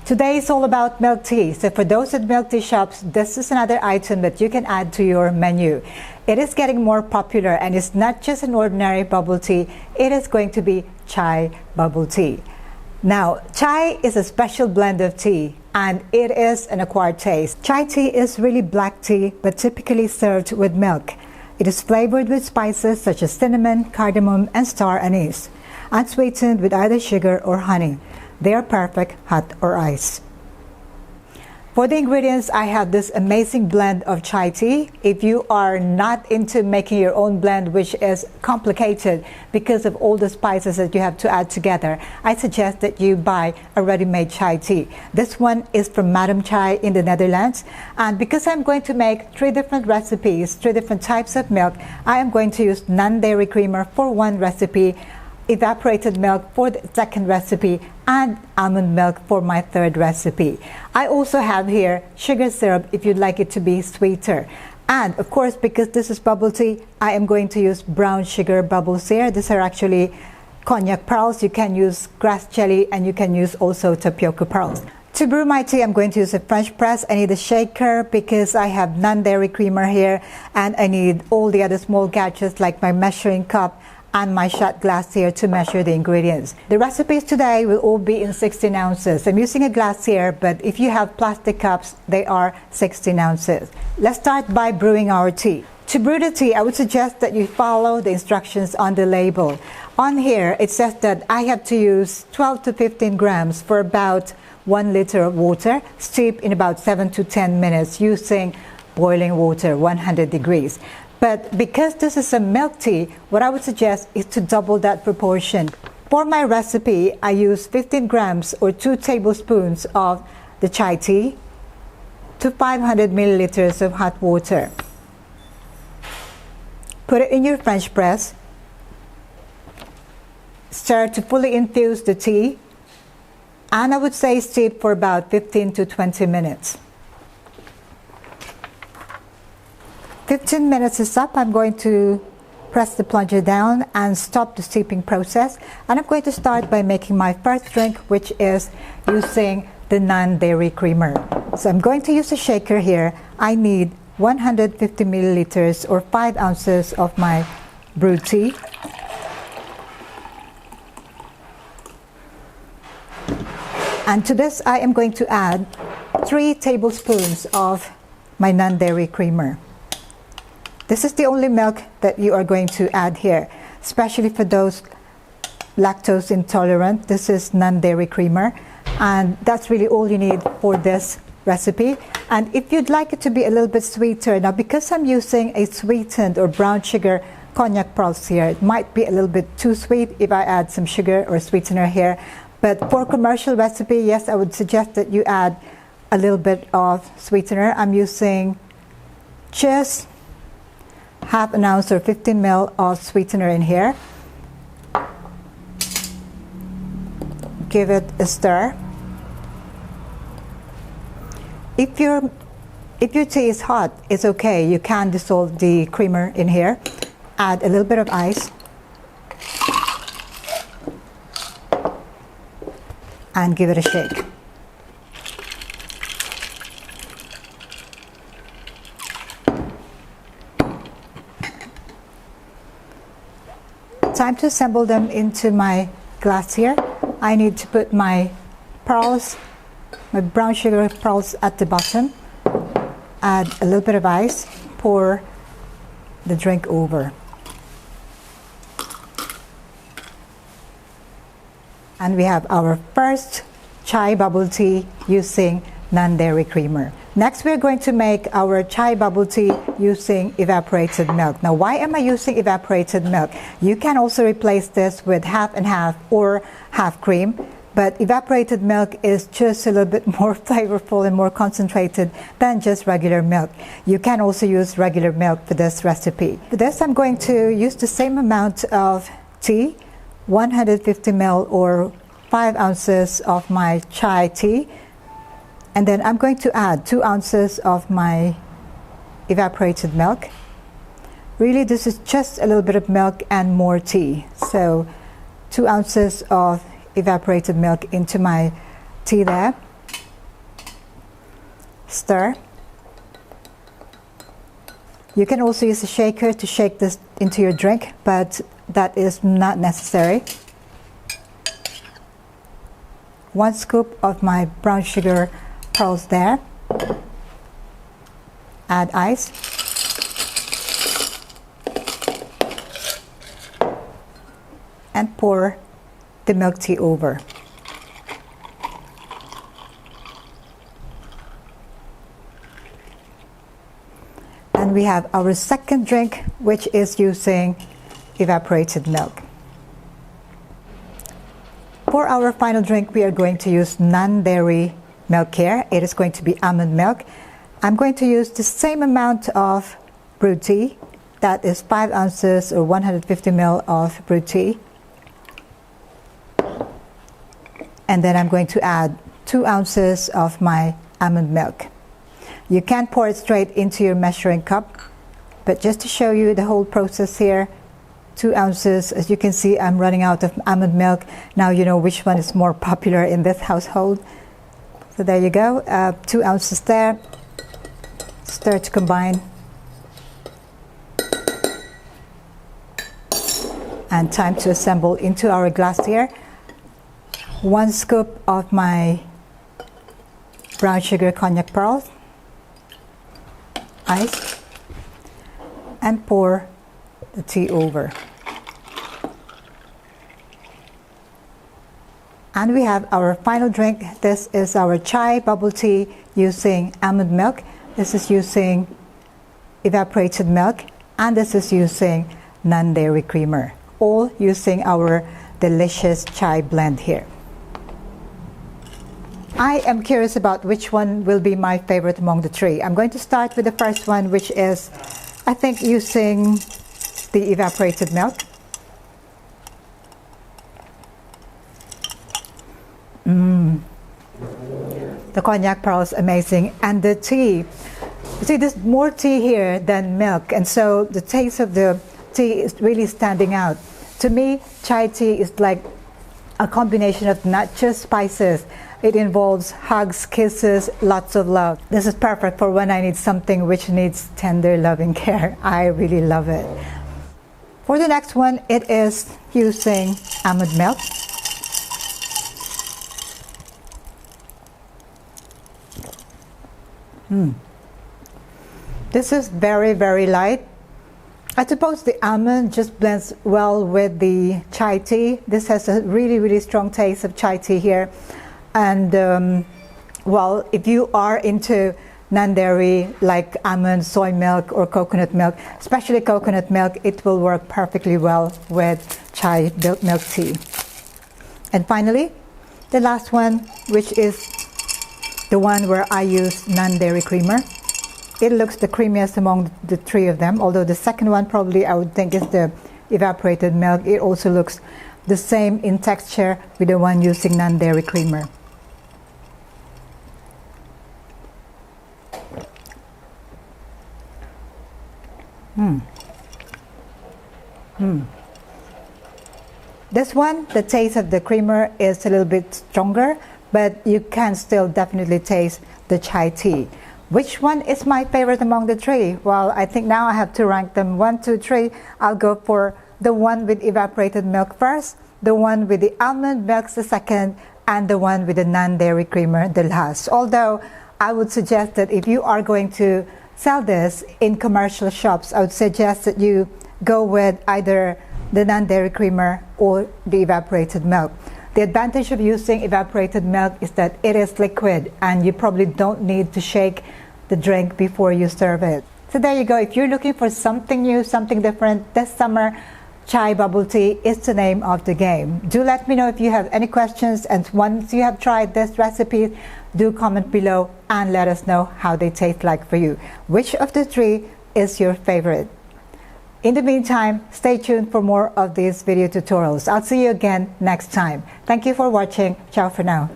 Today is all about milk tea. So for those at milk tea shops, this is another item that you can add to your menu. It is getting more popular, and it's not just an ordinary bubble tea. It is going to be chai bubble tea. Now, chai is a special blend of tea, and it is an acquired taste. Chai tea is really black tea, but typically served with milk. It is flavored with spices such as cinnamon, cardamom, and star anise, and sweetened with either sugar or honey. They are perfect hot or ice. For the ingredients, I have this amazing blend of chai tea. If you are not into making your own blend, which is complicated because of all the spices that you have to add together, I suggest that you buy a ready-made chai tea. This one is from Madam Chai in the Netherlands. And because I'm going to make 3 different recipes, 3 different types of milk, I am going to use non-dairy creamer for one recipe, evaporated milk for the second recipe, and almond milk for my third recipe. I also have here sugar syrup if you'd like it to be sweeter. And of course, because this is bubble tea, I am going to use brown sugar bubbles here. These are actually Konjac pearls. You can use grass jelly, and you can use also tapioca pearls. To brew my tea, I'm going to use a French press. I need a shaker because I have non-dairy creamer here, and I need all the other small gadgets like my measuring cup and my shot glass here to measure the ingredients. The recipes today will all be in 16 ounces. I'm using a glass here, but if you have plastic cups, they are 16 ounces. Let's start by brewing our tea. To brew the tea, I would suggest that you follow the instructions on the label. On here, it says that I have to use 12 to 15 grams for about 1 liter of water, steep in about 7 to 10 minutes using boiling water, 100 degrees. But because this is a milk tea, what I would suggest is to double that proportion. For my recipe, I use 15 grams or 2 tablespoons of the chai tea to 500 milliliters of hot water. Put it in your French press. Stir to fully infuse the tea. And I would say steep for about 15 to 20 minutes. 15 minutes is up. I'm going to press the plunger down and stop the steeping process. And I'm going to start by making my first drink, which is using the non-dairy creamer. So I'm going to use a shaker here. I need 150 milliliters or 5 ounces of my brewed tea. And to this, I am going to add 3 tablespoons of my non-dairy creamer. This is the only milk that you are going to add here, especially for those lactose intolerant. This is non-dairy creamer, and that's really all you need for this recipe. And if you'd like it to be a little bit sweeter, now because I'm using a sweetened or brown sugar Konjac pearls here, it might be a little bit too sweet if I add some sugar or sweetener here. But for commercial recipe, yes, I would suggest that you add a little bit of sweetener. I'm using just half an ounce or 15 ml of sweetener in here. Give it a stir. If your tea is hot, it's okay. You can dissolve the creamer in here. Add a little bit of ice. And give it a shake. Time to assemble them into my glass here. I need to put my pearls, my brown sugar pearls at the bottom. Add a little bit of ice. Pour the drink over. And we have our first chai bubble tea using non-dairy creamer. Next, we're going to make our chai bubble tea using evaporated milk. Now, why am I using evaporated milk? You can also replace this with half and half or half cream, but evaporated milk is just a little bit more flavorful and more concentrated than just regular milk. You can also use regular milk for this recipe. For this, I'm going to use the same amount of tea, 150 ml or 5 ounces of my chai tea. And then I'm going to add 2 ounces of my evaporated milk. Really, this is just a little bit of milk and more tea. So 2 ounces of evaporated milk into my tea there. Stir. You can also use a shaker to shake this into your drink, but that is not necessary. 1 scoop of my brown sugar pearls there. Add ice. And pour the milk tea over. And we have our second drink, which is using evaporated milk. For our final drink, we are going to use non-dairy milk here. It is going to be almond milk. I'm going to use the same amount of brewed tea. That is 5 ounces or 150 ml of brewed tea. And then I'm going to add 2 ounces of my almond milk. You can pour it straight into your measuring cup, but just to show you the whole process here, 2 ounces, as you can see, I'm running out of almond milk. Now you know which one is more popular in this household. So there you go, 2 ounces there. Stir to combine. And time to assemble into our glass here. 1 scoop of my brown sugar Konjac pearls. Ice. And pour the tea over. And we have our final drink. This is our chai bubble tea using almond milk. This is using evaporated milk, and this is using non-dairy creamer, all using our delicious chai blend here. I am curious about which one will be my favorite among the three. I'm going to start with the first one, which is, I think, using the evaporated milk. The Konjac pearls, amazing. And the tea, you see, there's more tea here than milk, and so the taste of the tea is really standing out. To me, chai tea is like a combination of not just spices. It involves hugs, kisses, lots of love. This is perfect for when I need something which needs tender, loving care. I really love it. For the next one, it is using almond milk. This is very, very light. I suppose the almond just blends well with the chai tea. This has a really, really strong taste of chai tea here. And well, if you are into non-dairy like almond, soy milk, or coconut milk, especially coconut milk, it will work perfectly well with chai milk tea. And finally, the last one, which is the one where I use non-dairy creamer. It looks the creamiest among the three of them, although the second one probably I would think is the evaporated milk. It also looks the same in texture with the one using non-dairy creamer. This one, the taste of the creamer is a little bit stronger, but you can still definitely taste the chai tea. Which one is my favorite among the three? Well, I think now I have to rank them 1, 2, 3. I'll go for the one with evaporated milk first, the one with the almond milk the second, and the one with the non-dairy creamer the last. Although I would suggest that if you are going to sell this in commercial shops, I would suggest that you go with either the non-dairy creamer or the evaporated milk. The advantage of using evaporated milk is that it is liquid and you probably don't need to shake the drink before you serve it. So there you go. If you're looking for something new, something different this summer, chai bubble tea is the name of the game. Do let me know if you have any questions, and once you have tried this recipe, do comment below and let us know how they taste like for you. Which of the three is your favorite? In the meantime, stay tuned for more of these video tutorials. I'll see you again next time. Thank you for watching. Ciao for now.